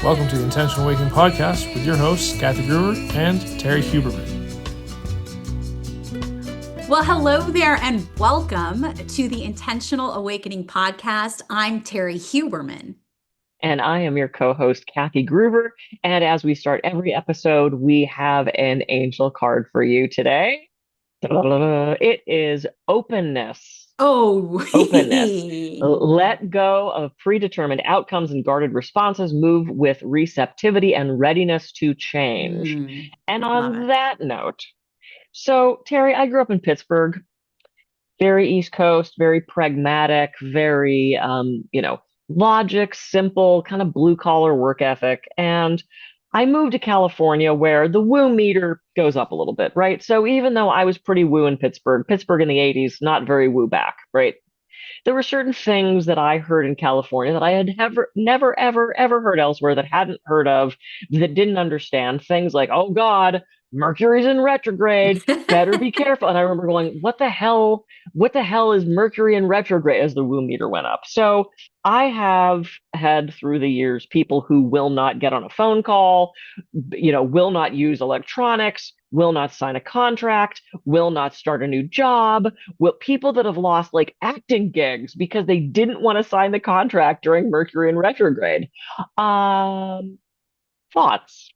Welcome to the Intentional Awakening Podcast with your hosts, Kathy Brewer and Terry Huberman. Well, hello there and welcome to the Intentional Awakening Podcast. I'm Terry Huberman. And I am your co-host, Kathy Gruber. And as we start every episode, we have an angel card for you today. Ta-da-da-da. It is openness. Oh, Openness. Let go of predetermined outcomes and guarded responses. Move with receptivity and readiness to change. And on that note, so Terry, I grew up in Pittsburgh, very East Coast, very pragmatic, very, logic, simple, kind of blue collar work ethic. And I moved to California where the woo meter goes up a little bit, right? So even though I was pretty woo in Pittsburgh in the 80s, not very woo back, right? There were certain things that I heard in California that I had never, ever heard elsewhere, that hadn't heard of, that didn't understand. Things like, oh God, Mercury's in retrograde, better be careful. And I remember going, what the hell? What the hell is Mercury in retrograde, as the woo meter went up? So I have had through the years people who will not get on a phone call, will not use electronics, will not sign a contract, will not start a new job, people that have lost like acting gigs because they didn't want to sign the contract during Mercury in retrograde. Thoughts?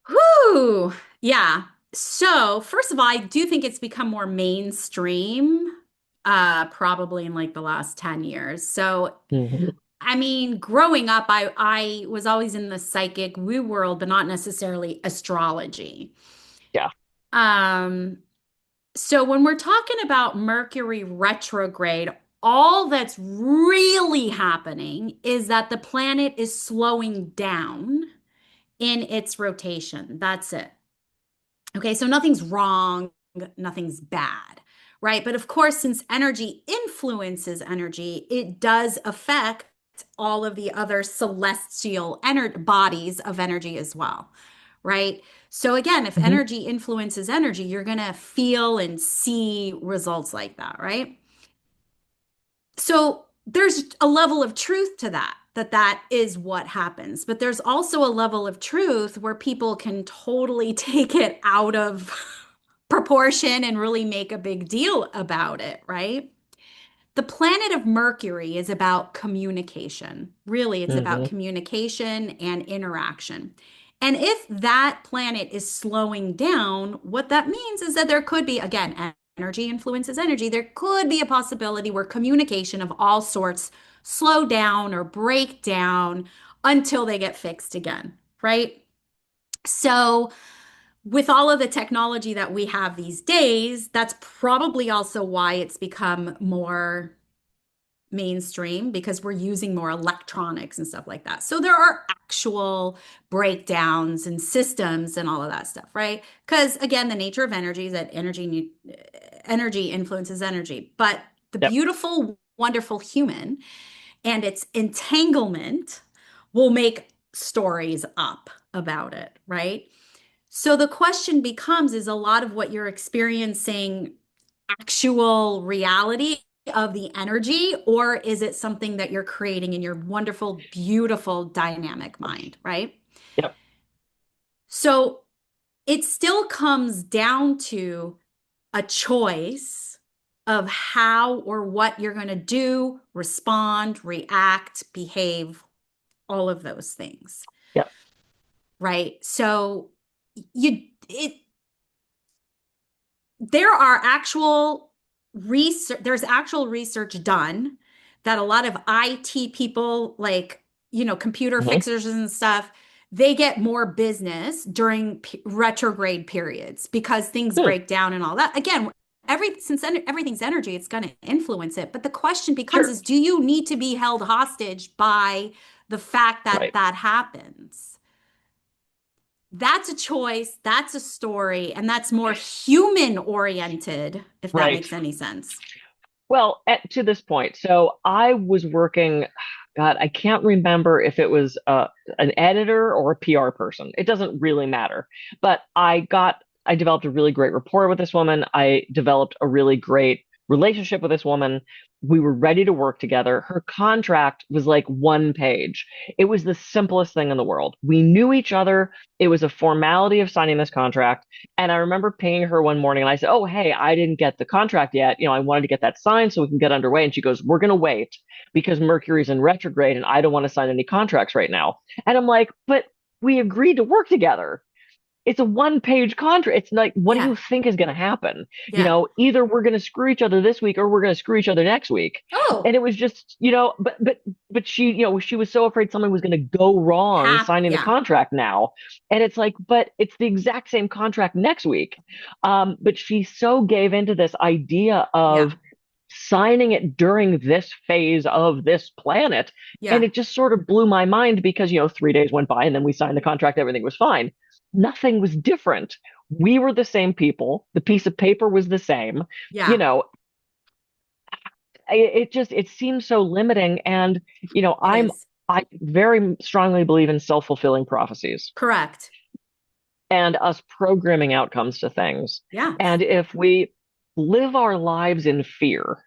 Whew. Yeah. So first of all, I do think it's become more mainstream, probably in like the last 10 years. So I mean, growing up, I was always in the psychic woo world, but not necessarily astrology. Yeah. So when we're talking about Mercury retrograde, all that's really happening is that the planet is slowing down in its rotation. That's it. Okay, so nothing's wrong, nothing's bad, right? But of course, since energy influences energy, it does affect all of the other celestial bodies of energy as well, right? So again, if energy influences energy, you're going to feel and see results like that, right? So there's a level of truth to that is what happens. But there's also a level of truth where people can totally take it out of proportion and really make a big deal about it, right? The planet of Mercury is about communication. Really, it's about communication and interaction. And if that planet is slowing down, what that means is that there could be, again, energy influences energy. There could be a possibility where communication of all sorts slow down or break down until they get fixed again, right? So, with all of the technology that we have these days, that's probably also why it's become more mainstream, because we're using more electronics and stuff like that. So there are actual breakdowns and systems and all of that stuff, right? Because again, the nature of energy is that energy influences energy. But the beautiful, wonderful human and its entanglement will make stories up about it, right? So the question becomes, is a lot of what you're experiencing actual reality of the energy, or is it something that you're creating in your wonderful, beautiful, dynamic mind, right? Yep. So it still comes down to a choice of how or what you're going to do, respond, react, behave, all of those things. Yep. Right? So there are actual research, there's actual research done that a lot of IT people, like, computer fixers and stuff, they get more business during retrograde periods because things break down and all that. Again, since everything's energy, it's going to influence it. But the question becomes is, do you need to be held hostage by the fact that that happens? That's a choice, that's a story, and that's more human oriented, if that makes any sense. Well, to this point, so I was working, God, I can't remember if it was an editor or a PR person. It doesn't really matter. But I developed a really great rapport with this woman. I developed a really great relationship with this woman. We were ready to work together. Her contract was like one page. It was the simplest thing in the world. We knew each other. It was a formality of signing this contract. And I remember pinging her one morning and I said, "Oh, hey, I didn't get the contract yet. I wanted to get that signed so we can get underway." And she goes, "We're going to wait because Mercury's in retrograde and I don't want to sign any contracts right now." And I'm like, "But we agreed to work together. It's a one-page contract. It's like, what do Yeah. you think is going to happen? Yeah. Either we're going to screw each other this week or we're going to screw each other next week." Oh, And it was just, but she, she was so afraid something was going to go wrong signing the yeah. contract now. And it's like, but it's the exact same contract next week. But she so gave into this idea Yeah. of signing it during this phase of this planet. And Yeah. it just sort of blew my mind because, 3 days went by and then we signed the contract, everything was fine. Nothing was different. We were the same people. The piece of paper was the same. You Yeah. know, it seems so limiting. And, It is. I very strongly believe in self-fulfilling prophecies Correct. and us programming outcomes to things. Yeah. And if we live our lives in fear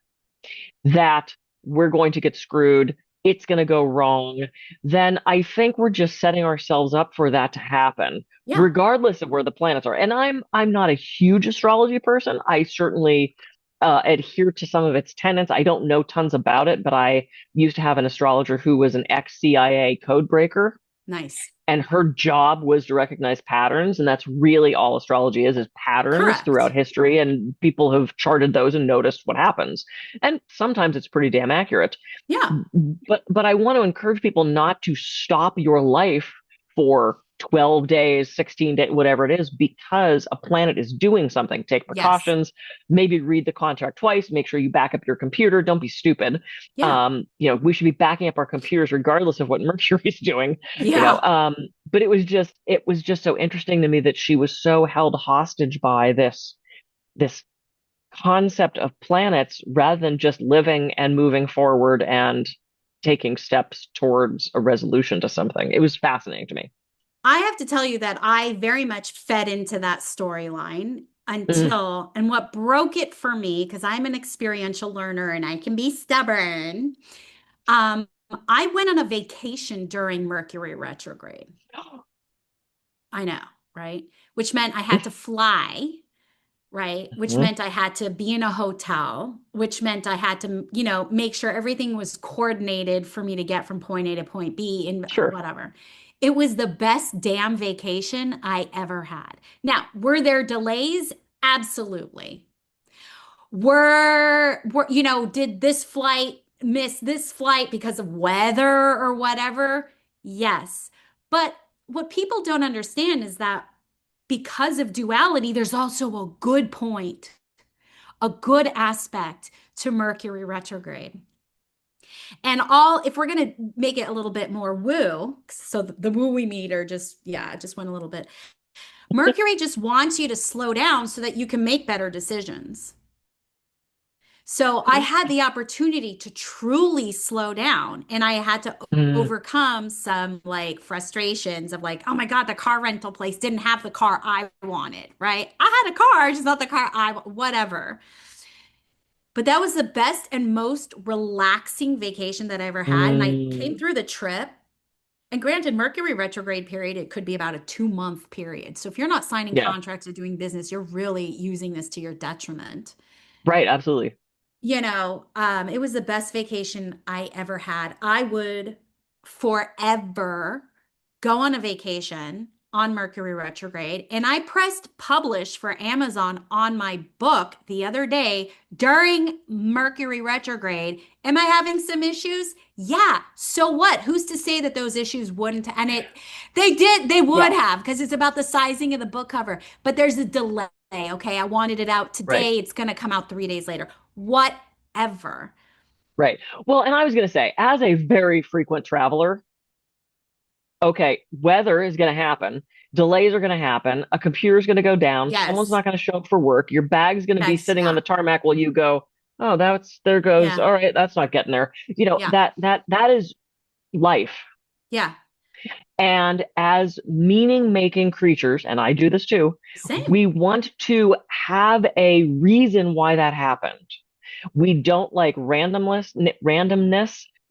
that we're going to get screwed, it's going to go wrong, then I think we're just setting ourselves up for that to happen, Yeah. regardless of where the planets are. And I'm not a huge astrology person. I certainly adhere to some of its tenets. I don't know tons about it, but I used to have an astrologer who was an ex-CIA code breaker. Nice. And her job was to recognize patterns, and that's really all astrology is patterns throughout Correct. history, and people have charted those and noticed what happens. And sometimes it's pretty damn accurate. Yeah. But I want to encourage people not to stop your life for 12 days, 16 days, whatever it is, because a planet is doing something. Take Yes. precautions, maybe read the contract twice, make sure you back up your computer. Don't be stupid. Yeah. We should be backing up our computers regardless of what Mercury's doing, Yeah. but it was just so interesting to me that she was so held hostage by this concept of planets rather than just living and moving forward and taking steps towards a resolution to something. It was fascinating to me. I have to tell you that I very much fed into that storyline Mm, and what broke it for me, because I'm an experiential learner and I can be stubborn. Um, I went on a vacation during Mercury retrograde. I know, right? Which meant I had to fly, right? Which mhm. meant I had to be in a hotel, which meant I had to, make sure everything was coordinated for me to get from point A to point B and Sure. whatever. It was the best damn vacation I ever had. Now, were there delays? Absolutely. Did this flight miss this flight because of weather or whatever? Yes. But what people don't understand is that because of duality, there's also a good point, a good aspect to Mercury retrograde. And if we're going to make it a little bit more woo, so the woo-wee meter just went a little bit. Mercury just wants you to slow down so that you can make better decisions. So I had the opportunity to truly slow down and I had to Mm, overcome some like frustrations of like, oh my God, the car rental place didn't have the car I wanted, right? I had a car, just not the car whatever. But that was the best and most relaxing vacation that I ever had. And I came mm, through the trip. And granted, Mercury retrograde period, it could be about a 2-month period. So if you're not signing yeah. contracts or doing business, you're really using this to your detriment. Right. Absolutely. It was the best vacation I ever had. I would forever go on a vacation on Mercury retrograde. And I pressed publish for Amazon on my book the other day during Mercury retrograde. Am I having some issues? Yeah. So what? Who's to say that those issues wouldn't? They would Yeah. have because it's about the sizing of the book cover, but there's a delay. Okay. I wanted it out Right. today. It's going to come out 3 days later. Whatever. Right. Well, and I was going to say, as a very frequent traveler, okay, weather is going to happen. Delays are going to happen. A computer's going to go down. Someone's Yes. not going to show up for work. Your bag's going to be Yes. sitting on Yeah. the tarmac while you go, "Oh, there goes. Yeah. All right, that's not getting there." Yeah. That is life. Yeah. And as meaning-making creatures, and I do this too, Same. we want to have a reason why that happened. We don't like randomness.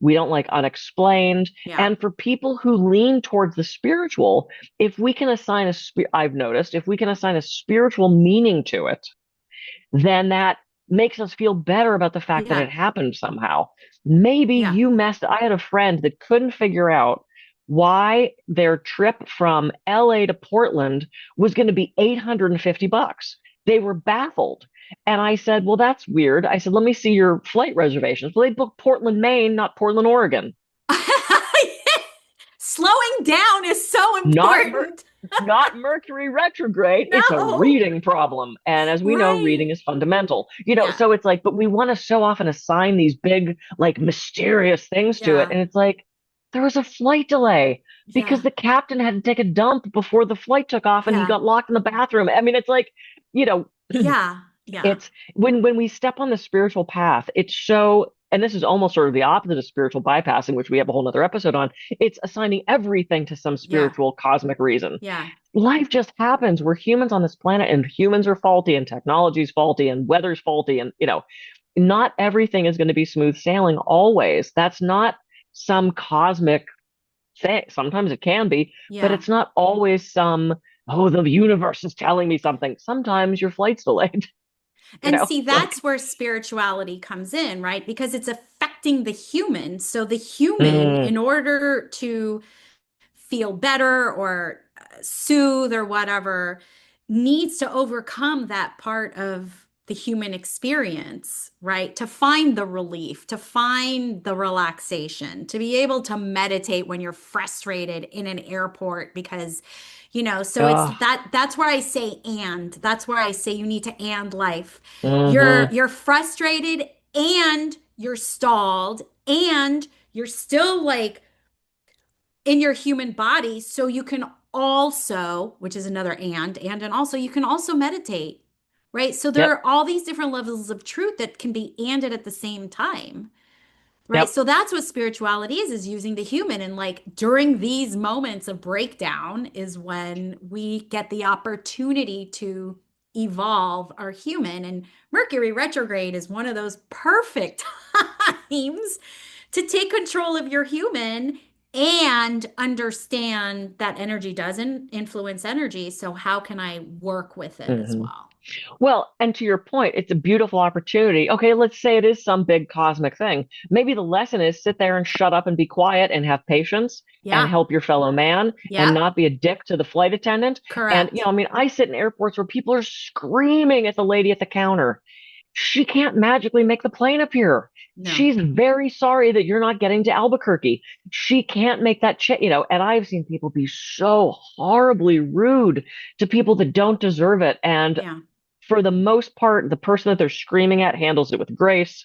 We don't like unexplained. Yeah. And for people who lean towards the spiritual, if we can assign I've noticed, if we can assign a spiritual meaning to it, then that makes us feel better about the fact that Yeah. it happened somehow. Maybe Yeah. I had a friend that couldn't figure out why their trip from LA to Portland was going to be $850. They were baffled. And I said, well, that's weird. I said, let me see your flight reservations. Well, they booked Portland, Maine, not Portland, Oregon. Slowing down is so important. Not Mercury retrograde. No. It's a reading problem. And as we know, reading is fundamental. So it's like, but we want to so often assign these big, like mysterious things to it. And it's like, there was a flight delay because the captain had to take a dump before the flight took off and he got locked in the bathroom. I mean, it's like, it's when we step on the spiritual path, it's so, and this is almost sort of the opposite of spiritual bypassing, which we have a whole nother episode on. It's assigning everything to some spiritual cosmic reason. Yeah. Life just happens. We're humans on this planet and humans are faulty and technology's faulty and weather's faulty. And, not everything is going to be smooth sailing always. That's not some cosmic thing. Sometimes it can be, but it's not always the universe is telling me something. Sometimes your flight's delayed. And see, that's where spirituality comes in, right? Because it's affecting the human. So the human, in order to feel better or soothe or whatever, needs to overcome that part of the human experience, right? To find the relief, to find the relaxation, to be able to meditate when you're frustrated in an airport because it's that's where I say that's where I say you need to and life. You're frustrated and you're stalled and you're still like in your human body. So you can also, which is another and also you can also meditate, right? So there are all these different levels of truth that can be anded at the same time. Right. So that's what spirituality is using the human. And like during these moments of breakdown is when we get the opportunity to evolve our human. And Mercury retrograde is one of those perfect times to take control of your human and understand that energy doesn't influence energy. So how can I work with it as well? Well, and to your point, it's a beautiful opportunity. Okay, let's say it is some big cosmic thing. Maybe the lesson is sit there and shut up and be quiet and have patience and help your fellow man and not be a dick to the flight attendant. Correct. And, I sit in airports where people are screaming at the lady at the counter. She can't magically make the plane appear. No. She's very sorry that you're not getting to Albuquerque. She can't make that and I've seen people be so horribly rude to people that don't deserve it. And for the most part, the person that they're screaming at handles it with grace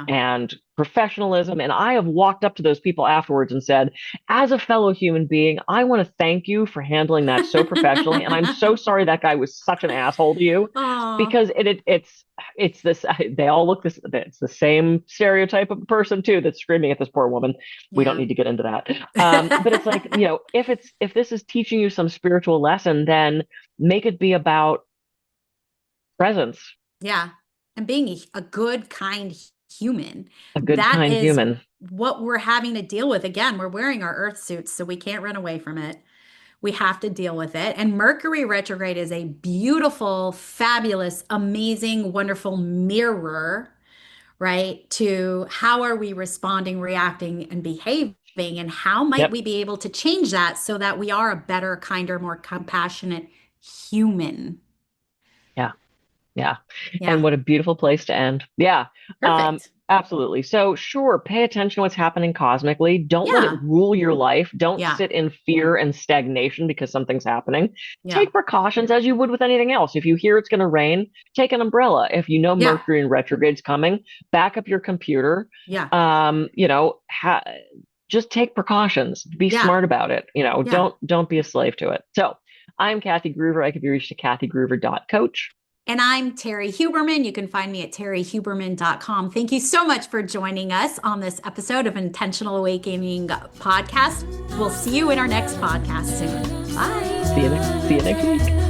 and professionalism. And I have walked up to those people afterwards and said, as a fellow human being, I want to thank you for handling that so professionally. And I'm so sorry that guy was such an asshole to you. Aww. Because it's this, they all look this, it's the same stereotype of person too that's screaming at this poor woman. We don't need to get into that. But it's like, if this is teaching you some spiritual lesson, then make it be about presence. Yeah. And being a good, kind human. A good, kind human. What we're having to deal with. Again, we're wearing our earth suits, so we can't run away from it. We have to deal with it. And Mercury retrograde is a beautiful, fabulous, amazing, wonderful mirror, right? To how are we responding, reacting, and behaving, and how might we be able to change that so that we are a better, kinder, more compassionate human. Yeah. And what a beautiful place to end. Yeah. Perfect. Absolutely. So sure, pay attention to what's happening cosmically. Don't let it rule your life. Don't sit in fear and stagnation because something's happening. Take precautions as you would with anything else. If you hear it's going to rain, take an umbrella. If you know Mercury in retrograde's coming, back up your computer. Just take precautions. Be smart about it. Don't be a slave to it. So I'm Kathy Groover. I can be reached at kathygroover.coach. And I'm Terry Huberman. You can find me at terryhuberman.com. Thank you so much for joining us on this episode of Intentional Awakening Podcast. We'll see you in our next podcast soon. Bye. See you next week.